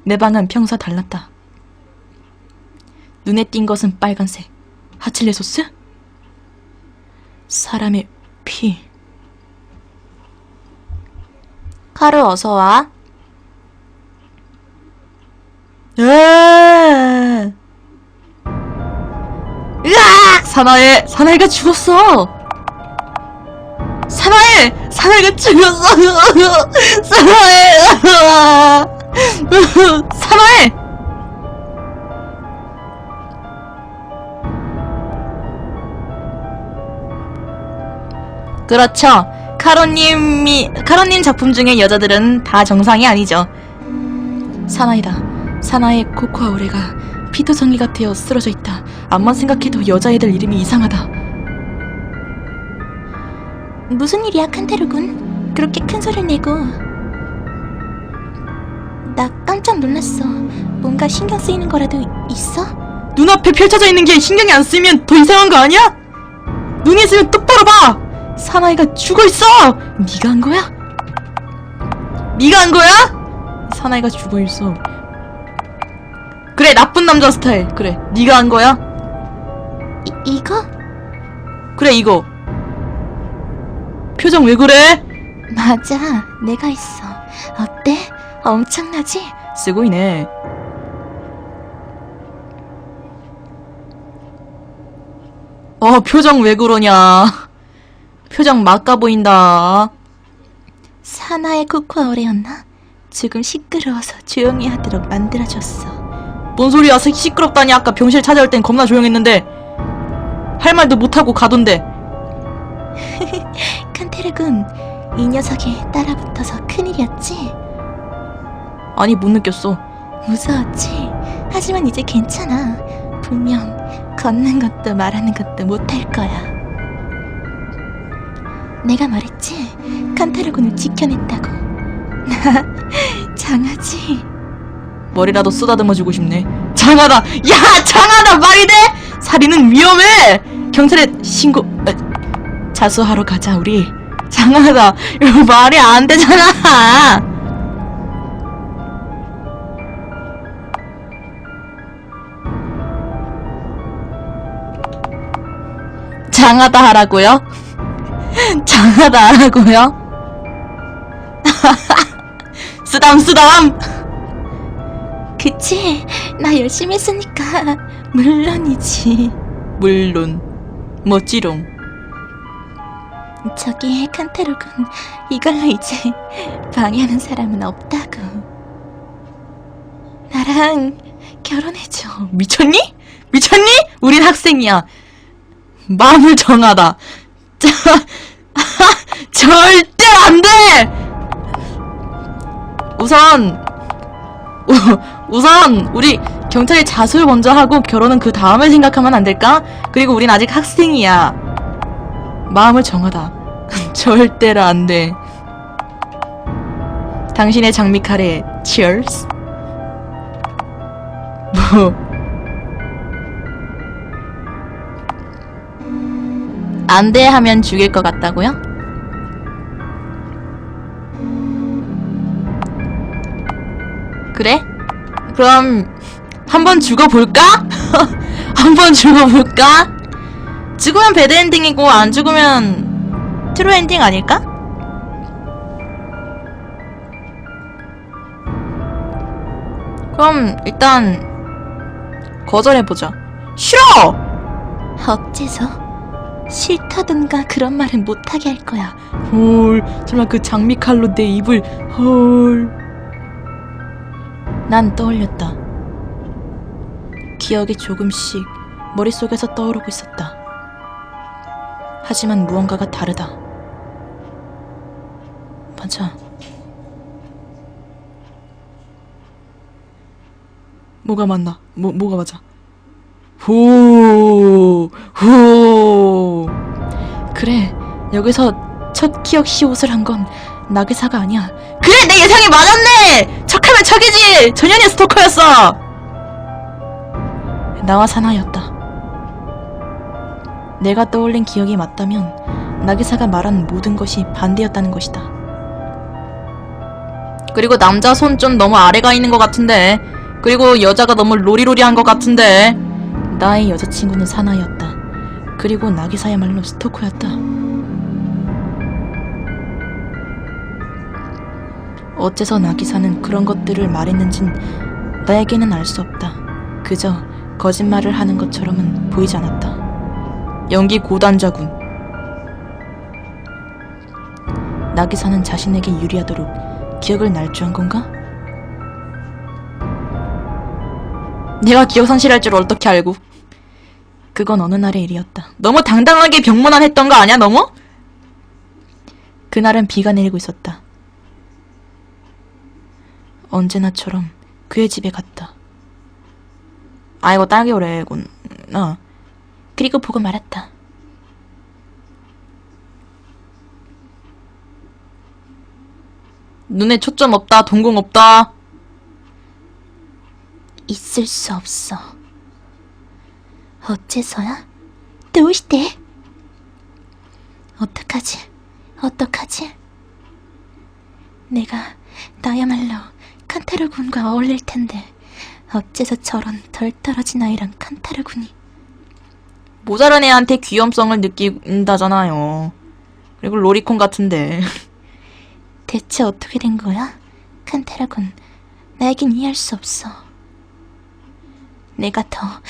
내 방은 평소와 달랐다. 눈에 띈 것은 빨간색. 하칠리 소스? 사람의 피. 카루 어서와. 으악! 사나이가 죽었어. 사나이가 죽었어. 사나이. 그렇죠. 카로님 작품 중의 여자들은 다 정상이 아니죠. 사나이다. 사나이의 코코아 오레가 피도 정리가 되어 쓰러져 있다. 암만 생각해도 여자애들 이름이 이상하다. 무슨 일이야, 칸테루군? 그렇게 큰 소리를 내고. 나 깜짝 놀랐어. 뭔가 신경 쓰이는 거라도 있어? 눈앞에 펼쳐져 있는 게 신경이 안 쓰이면 더 이상한 거 아니야? 눈이 있으면 똑바로 봐! 사나이가 죽어있어! 네가 한 거야? 네가 한 거야? 사나이가 죽어있어. 그래, 나쁜 남자 스타일. 그래, 네가 한 거야? 이거? 그래, 이거. 표정 왜 그래? 맞아, 내가 했어. 어때? 엄청나지? 쓰고이네. 표정 왜 그러냐. 표정 막가 보인다. 사나의 코코아 오레였나? 조금 시끄러워서 조용히 하도록 만들어줬어. 뭔 소리야, 시끄럽다니. 아까 병실 찾아올 땐 겁나 조용했는데 할 말도 못하고 가던데. 칸테르군, 이 녀석이 따라붙어서 큰일이었지? 아니, 못 느꼈어. 무서웠지? 하지만 이제 괜찮아. 분명 걷는 것도 말하는 것도 못할 거야. 내가 말했지? 칸테르군을 지켜냈다고. 나 장하지? 머리라도 쓰다듬어주고 싶네. 장하다! 야! 장하다! 말이 돼? 살인은 위험해! 경찰에 신고... 자수하러 가자, 우리. 장하다. 이거 말이 안 되잖아! 장하다 하라고요? 장하다 하라고요? 쓰담! 그치? 나 열심히 했으니까 물론이지. 물론. 멋지롱. 저기 칸테루군, 이걸로 이제 방해하는 사람은 없다고. 나랑 결혼해줘. 미쳤니? 우린 학생이야. 마음을 정하다. 절대 안 돼! 우선 우리 경찰에 자수를 먼저 하고 결혼은 그 다음에 생각하면 안 될까? 그리고 우린 아직 학생이야. 마음을 정하다. 절대로 안 돼. 당신의 장미칼에 Cheers. 안 돼 하면 죽일 것 같다고요? 그래? 그럼 한번 죽어볼까? 한번 죽어볼까? 죽으면 배드엔딩이고 안 죽으면 트루엔딩 아닐까? 그럼 일단 거절해보자. 싫어! 어째서? 싫다던가 그런 말은 못하게 할 거야. 헐, 설마 그 장미칼로 내 입을. 헐. 난 떠올렸다. 기억이 조금씩 머릿속에서 떠오르고 있었다. 하지만 무언가가 다르다. 맞아. 뭐가 맞나? 뭐가 맞아? 후. 그래, 여기서 첫 기억 시옷을 한 건 나그사가 아니야. 그래, 내 예상이 맞았네! 척하면 척이지! 전현이 스토커였어! 나와 사나이였다. 내가 떠올린 기억이 맞다면 나기사가 말한 모든 것이 반대였다는 것이다. 그리고 남자 손 좀 너무 아래가 있는 것 같은데. 그리고 여자가 너무 로리로리한 것 같은데. 나의 여자친구는 사나이였다. 그리고 나기사야말로 스토커였다. 어째서 나기사는 그런 것들을 말했는진 나에게는 알 수 없다. 그저 거짓말을 하는 것처럼은 보이지 않았다. 연기 고단자군. 나기사는 자신에게 유리하도록 기억을 날조한 건가? 내가 기억 상실할 줄 어떻게 알고. 그건 어느 날의 일이었다. 너무 당당하게 병문안 했던 거 아니야, 너무? 그날은 비가 내리고 있었다. 언제나처럼 그의 집에 갔다. 아이고, 딸기오래군. 그리고 보고 말았다. 눈에 초점 없다, 동공 없다. 있을 수 없어. 어째서야? 도시대. 어떡하지? 내가 나야말로 칸타르 군과 어울릴 텐데 어째서 저런 덜 떨어진 아이랑 칸타르 군이. 모자란 애한테 귀염성을 느낀다잖아요. 그리고 로리콘 같은데. 대체 어떻게 된 거야? 칸타르 군, 나에겐 이해할 수 없어. 내가 더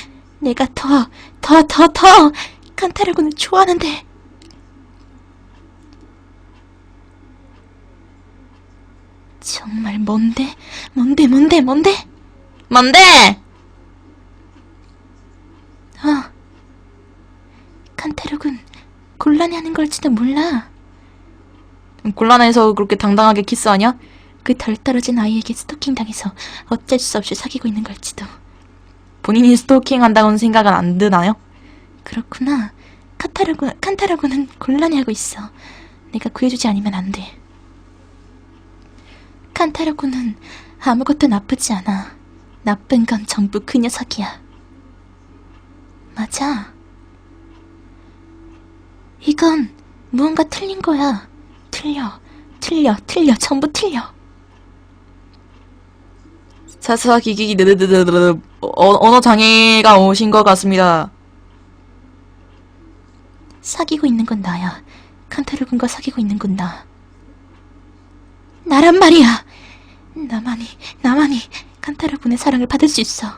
칸타르 군을 좋아하는데. 정말 뭔데? 칸타르 군 곤란해하는 걸지도 몰라. 곤란해서 그렇게 당당하게 키스하냐? 그 덜 떨어진 아이에게 스토킹 당해서 어쩔 수 없이 사귀고 있는 걸지도. 본인이 스토킹 한다고는 생각은 안 드나요? 그렇구나. 칸타르 군은 곤란해하고 있어. 내가 구해주지 않으면 안 돼. 칸타르 군은 아무것도 나쁘지 않아. 나쁜 건 전부 그 녀석이야. 맞아. 이건 무언가 틀린 거야. 틀려. 전부 틀려. 사사 기기기 느드드드드 언어 장애가 오신 것 같습니다. 사귀고 있는 건 나야. 칸타르 군과 사귀고 있는 건 나. 나란 말이야. 나만이 칸타르 군의 사랑을 받을 수 있어.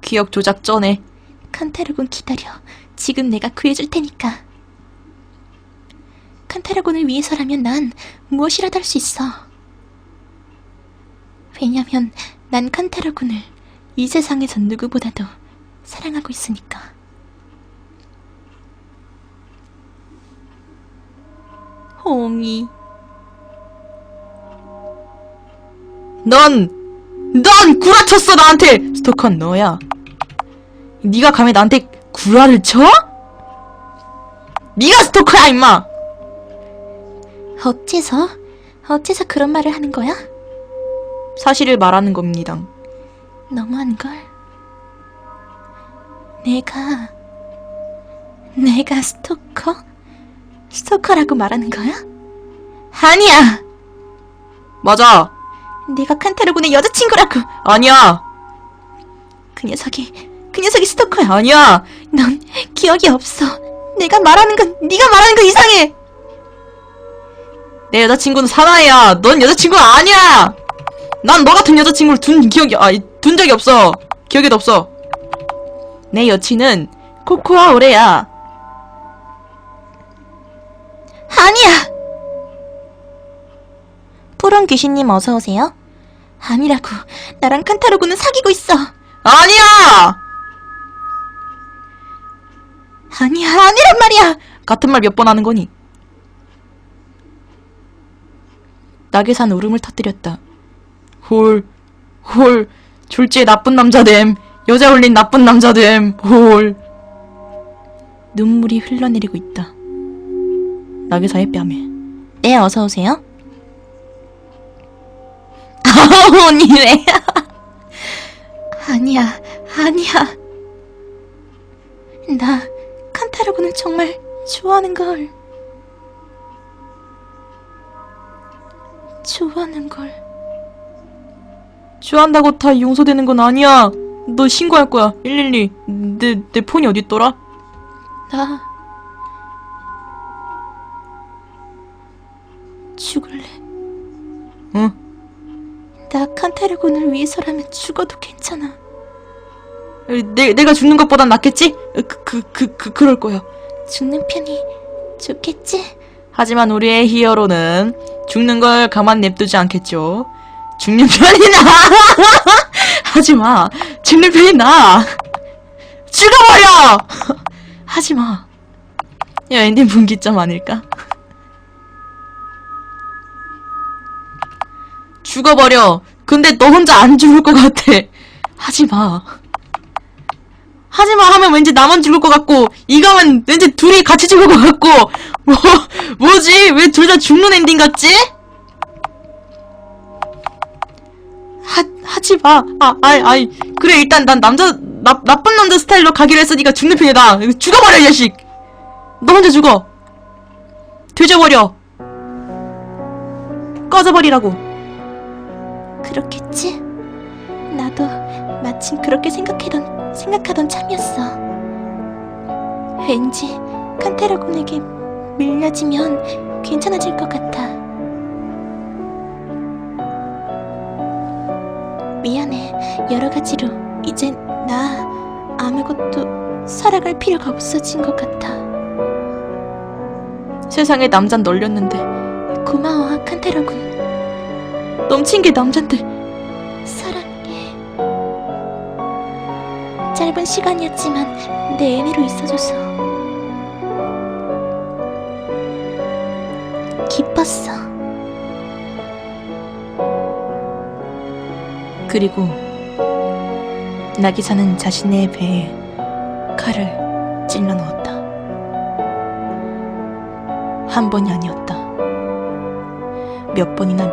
기억 조작 전에. 칸타르 군 기다려. 지금 내가 구해줄 테니까. 칸타르 군을 위해서라면 난 무엇이라도 할 수 있어. 왜냐면 난 칸타르 군을 이 세상에서 누구보다도 사랑하고 있으니까. 홍이. 넌 구라쳤어, 나한테. 스토커는 너야. 네가 감히 나한테 구라를 쳐? 네가 스토커야, 임마. 어째서 그런 말을 하는 거야? 사실을 말하는 겁니다. 너무한걸. 내가 스토커? 스토커라고 말하는 거야? 아니야! 맞아. 네가 칸타르 군의 여자친구라고! 아니야. 그 녀석이 스토커야. 아니야. 넌 기억이 없어. 네가 말하는 건 이상해! 내 여자친구는 사나이야. 넌 여자친구가 아니야. 난 너 같은 여자친구를 둔 적이 없어. 기억에도 없어. 내 여친은 코코아 오레야. 아니야! 푸른 귀신님 어서오세요. 아니라고. 나랑 칸타르 군은 사귀고 있어. 아니야! 아니란 말이야! 같은 말 몇 번 하는 거니? 나게산 울음을 터뜨렸다. 홀. 졸지에 나쁜 남자됨. 여자 홀린 나쁜 남자됨. 홀. 눈물이 흘러내리고 있다. 나게사의 뺨에. 네, 어서오세요. 언니 왜? 아니야. 나 칸타르 군을 정말 좋아하는 걸. 좋아하는 걸. 좋아한다고 다 용서되는 건 아니야. 너 신고할 거야. 112. 내 폰이 어딨더라? 나 죽을래. 응? 나 칸테르군을 위해서라면 죽어도 괜찮아. 내가 죽는 것보단 낫겠지? 그럴 거야. 죽는 편이 좋겠지? 하지만 우리의 히어로는 죽는 걸 가만 냅두지 않겠죠. 죽는 편이 나. 하지마. 죽는 편이 나. 죽어버려. 하지마. 야, 엔딩 분기점 아닐까? 죽어버려. 근데 너 혼자 안 죽을 것 같아. 하지마. 하지마 하면 왠지 나만 죽을 것 같고, 이거 하면 왠지 둘이 같이 죽을 것 같고, 뭐지? 왜 둘 다 죽는 엔딩 같지? 하지마. 그래, 일단 난 나쁜 남자 스타일로 가기로 했으니까 죽는 편이다. 죽어버려, 이 자식! 너 혼자 죽어. 뒤져버려. 꺼져버리라고. 그렇겠지? 나도 마침 그렇게 생각하던 참이었어. 왠지 칸테라군에게 밀려지면 괜찮아질 것 같아. 미안해. 여러 가지로 이제 나 아무것도 살아갈 필요가 없어진 것 같아. 세상에 남잔 널렸는데 고마워, 칸테라군. 넘친 게 남잔데. 사랑해. 짧은 시간이었지만 내 애내로 있어줘서 기뻤어. 그리고 나기사는 자신의 배에 칼을 찔러 넣었다. 한 번이 아니었다. 몇 번이나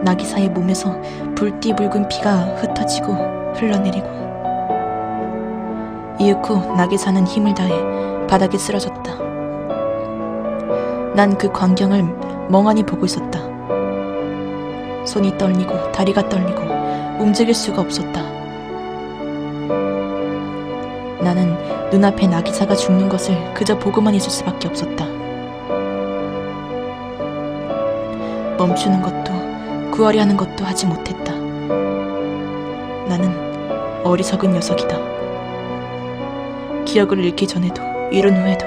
나기사의 몸에서 불띠 붉은 피가 흩어지고 흘러내리고, 이윽고 나기사는 힘을 다해 바닥에 쓰러졌다. 난 그 광경을 멍하니 보고 있었다. 손이 떨리고 다리가 떨리고 움직일 수가 없었다. 나는 눈앞에 나기사가 죽는 것을 그저 보고만 있을 수밖에 없었다. 멈추는 것도 구하려 하는 것도 하지 못했다. 나는 어리석은 녀석이다. 기억을 잃기 전에도 잃은 후에도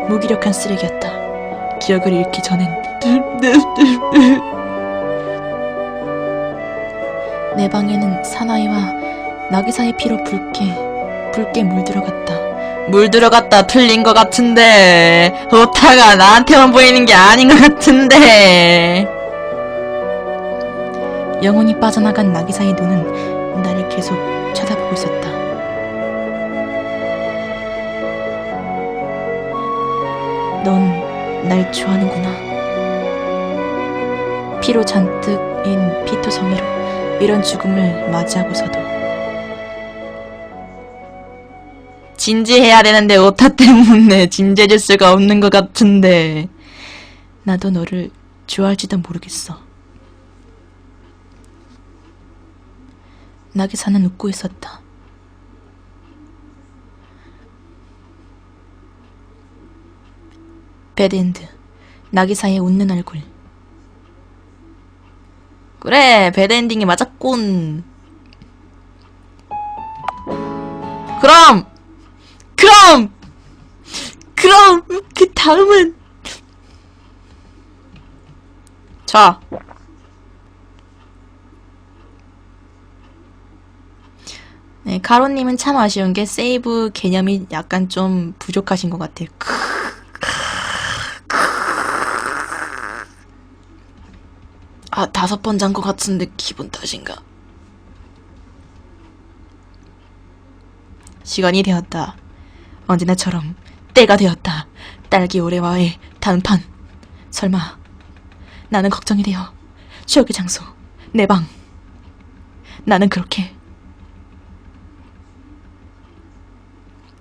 무기력한 쓰레기였다. 기억을 잃기 전엔 내 방에는 사나이와 나기사의 피로 붉게 물들어갔다. 틀린 것 같은데. 오타가 나한테만 보이는 게 아닌 것 같은데. 영혼이 빠져나간 나기사의 눈은 나를 계속 쳐다보고 있었다. 넌 날 좋아하는구나. 피로 잔뜩인 피토성이로 이런 죽음을 맞이하고서도. 진지해야 되는데 오타 때문에 진지해질 수가 없는 것 같은데. 나도 너를 좋아할지도 모르겠어. 나기사는 웃고 있었다. 배드엔드. 나기사의 웃는 얼굴. 그래, 배드엔딩이 맞았군. 그럼 그 다음은, 자, 네, 카로님은 참 아쉬운 게 세이브 개념이 약간 좀 부족하신 것 같아요. 아, 5번 잔 것 같은데 기분 탓인가? 시간이 되었다. 언제나처럼 때가 되었다. 딸기 오레와의 단판. 설마 나는 걱정이 되어 추억의 장소, 내 방. 나는 그렇게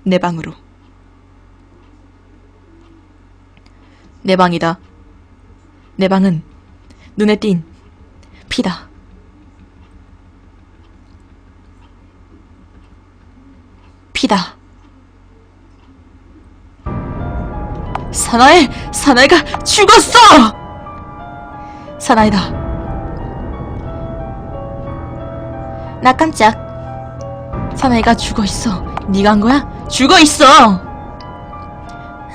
내 방으로. 내 방이다. 내 방은 눈에 띈 피다. 피다. 사나이가 죽었어! 사나이다. 나 깜짝. 사나이가 죽어있어. 네가 한 거야? 죽어있어!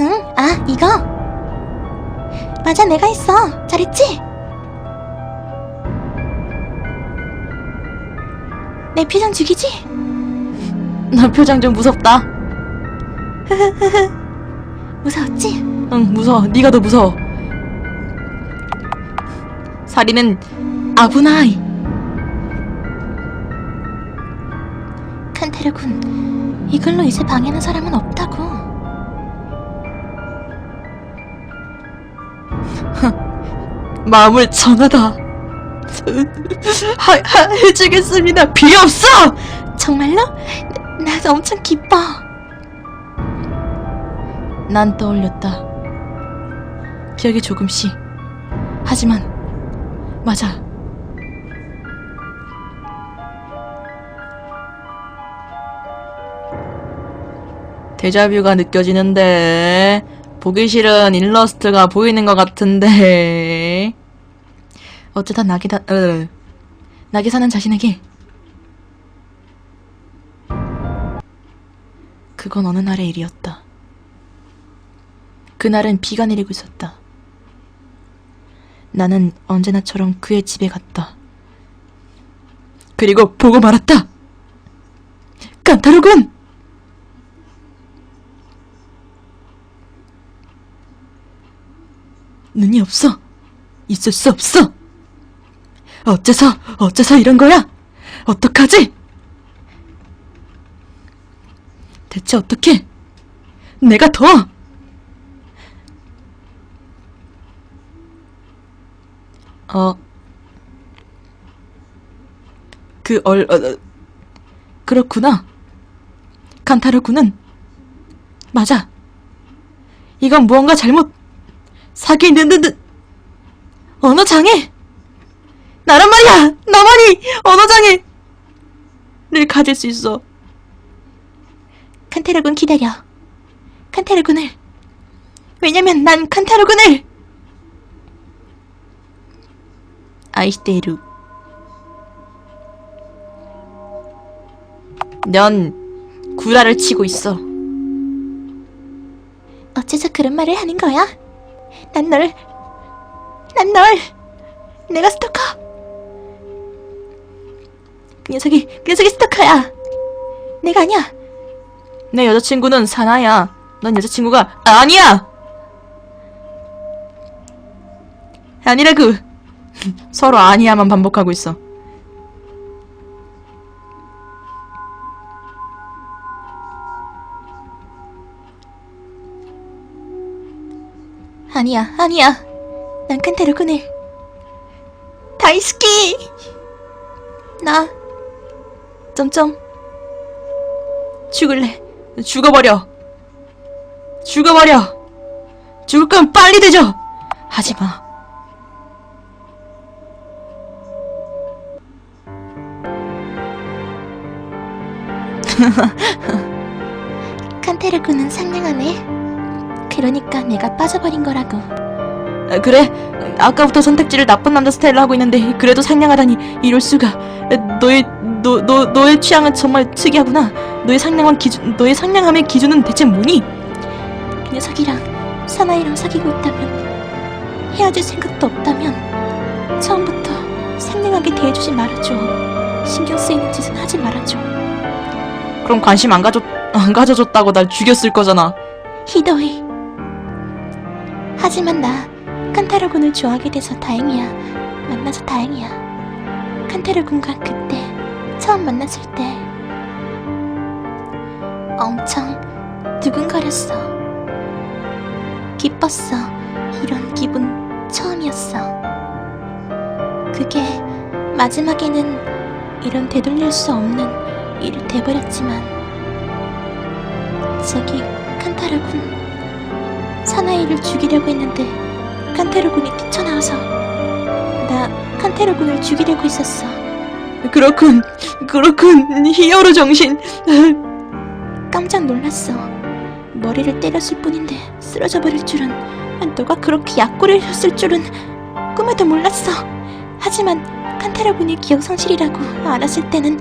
응? 아, 이거? 맞아, 내가 했어. 잘했지? 내 표정 죽이지? 너 표정 좀 무섭다. 무서웠지? 응, 무서워. 네가 더 무서워. 살인은 아부나이. 칸테르군, 이걸로 이제 방해하는 사람은 없다고. 마음을 전하다. 해주겠습니다. 필요 없어! 정말로? 나 엄청 기뻐. 난 떠올렸다. 기억이 조금씩. 하지만 맞아. 데자뷰가 느껴지는데 보기 싫은 일러스트가 보이는 것 같은데 어쩌다 낙이 사는 자신에게 그건 어느 날의 일이었다. 그날은 비가 내리고 있었다. 나는 언제나처럼 그의 집에 갔다. 그리고 보고 말았다. 칸타로군! 눈이 없어. 있을 수 없어. 어째서 이런 거야? 어떡하지? 대체 어떻게? 내가 더! 그렇구나. 칸타르군은 맞아. 이건 무언가 잘못 사기는 언어장애! 나란 말이야! 나만이 언어장애를 가질 수 있어. 칸테르군 기다려. 칸테르군을. 왜냐면 난 칸테르군을. 아이시테이루. 넌 구라를 치고 있어. 어째서 그런 말을 하는 거야? 난 널, 내가 스토커. 그 녀석이 스토커야. 내가 아니야. 내 여자친구는 사나야. 넌 여자친구가 아니야! 아니라고. 서로 아니야만 반복하고 있어. 아니야. 난 칸테르군을. 다이스키! 나 점점 죽을래. 죽어버려. 죽을 거면 빨리 되죠. 하지마. 칸테르군은 상냥하네. 그러니까 내가 빠져버린 거라고. 그래? 아까부터 선택지를 나쁜 남자 스타일로 하고 있는데 그래도 상냥하다니 이럴 수가. 너의 취향은 정말 특이하구나. 너의 상냥함의 기준은 대체 뭐니? 그 녀석이랑 사나이랑 사귀고 있다면, 헤어질 생각도 없다면 처음부터 상냥하게 대해주지 말아줘. 신경 쓰이는 짓은 하지 말아줘. 그럼 관심 안 가져줬다고 날 죽였을 거잖아. 히도이. 하지만 나 칸타르군을 좋아하게 돼서 다행이야. 만나서 다행이야. 칸타르군과 그때 처음 만났을 때 엄청 두근거렸어. 기뻤어. 이런 기분 처음이었어. 그게 마지막에는 이런 되돌릴 수 없는 일이 돼버렸지만, 저기 칸타르군 사나이를 죽이려고 했는데 칸테르군이 뛰쳐나와서 날 칸테르군을 죽이려고 했었어. 그렇군, 히어로 정신. 깜짝 놀랐어. 머리를 때렸을 뿐인데 쓰러져 버릴 줄은, 너가 그렇게 약골을 했을 줄은 꿈에도 몰랐어. 하지만 칸테르군이 기억 상실이라고 알았을 때는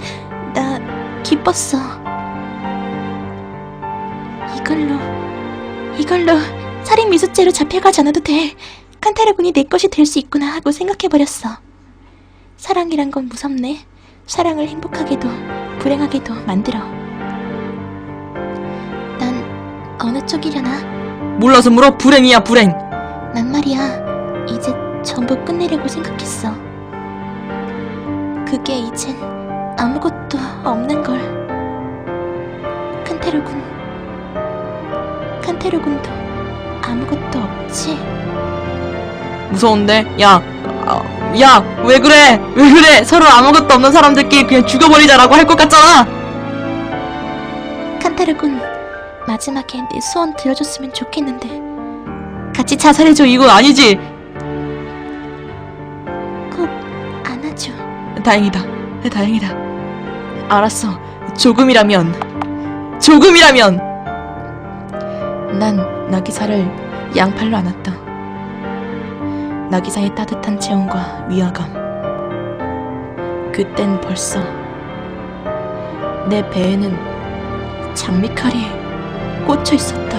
나 기뻤어. 이걸로 살인 미수죄로 잡혀가지 않아도 돼. 칸테르군이 내 것이 될 수 있구나 하고 생각해버렸어. 사랑이란 건 무섭네. 사랑을 행복하게도 불행하게도 만들어. 난 어느 쪽이려나? 몰라서 물어. 불행이야, 불행. 난 말이야, 이제 전부 끝내려고 생각했어. 그게 이젠 아무것도 없는걸. 칸테르군도 아무것도 없지. 무서운데? 야, 왜 그래? 서로 아무것도 없는 사람들끼리 그냥 죽여버리자라고 할 것 같잖아. 칸테르군, 마지막에 내 소원 들어줬으면 좋겠는데. 같이 자살해줘. 이건 아니지. 꼭 안아줘. 다행이다. 알았어. 조금이라면. 난 나기사를 양팔로 안았다. 나기사의 따뜻한 체온과 위화감. 그땐 벌써 내 배에는 장미칼이 꽂혀 있었다.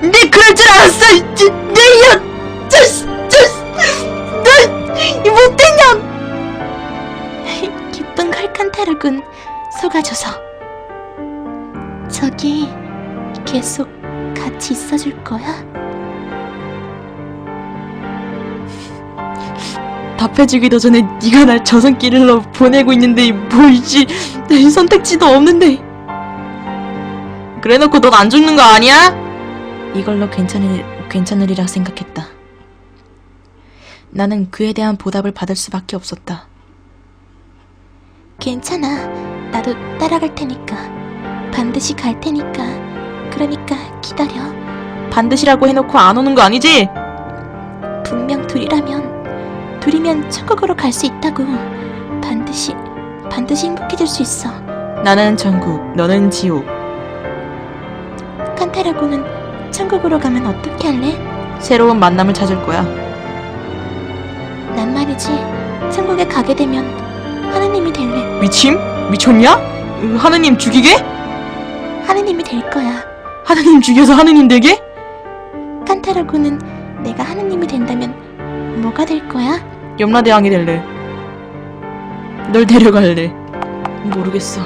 네, 그럴 줄 알았어. 이 못된 년. 기쁜 걸 칸테르군, 속아줘서. 저기 계속 같이 있어줄 거야? 답해주기도 전에 네가 날 저승길로 보내고 있는데 뭘지 선택지도 없는데. 그래놓고 넌 안 죽는 거 아니야? 이걸로 괜찮으리라 생각했다. 나는 그에 대한 보답을 받을 수밖에 없었다. 괜찮아. 나도 따라갈 테니까. 반드시 갈 테니까. 그러니까 기다려. 반드시라고 해놓고 안 오는 거 아니지? 분명 둘이면 천국으로 갈 수 있다고. 반드시 행복해질 수 있어. 나는 천국, 너는 지옥. 칸테르군은 천국으로 가면 어떻게 할래? 새로운 만남을 찾을 거야. 난 말이지, 천국에 가게 되면 하느님이 될래. 미쳤냐? 하느님 죽이게? 하느님이 될 거야. 하느님 죽여서 하느님 되게? 칸테르군은 내가 하느님이 된다면 뭐가 될 거야? 염라대왕이 될래. 널 데려갈래. 모르겠어.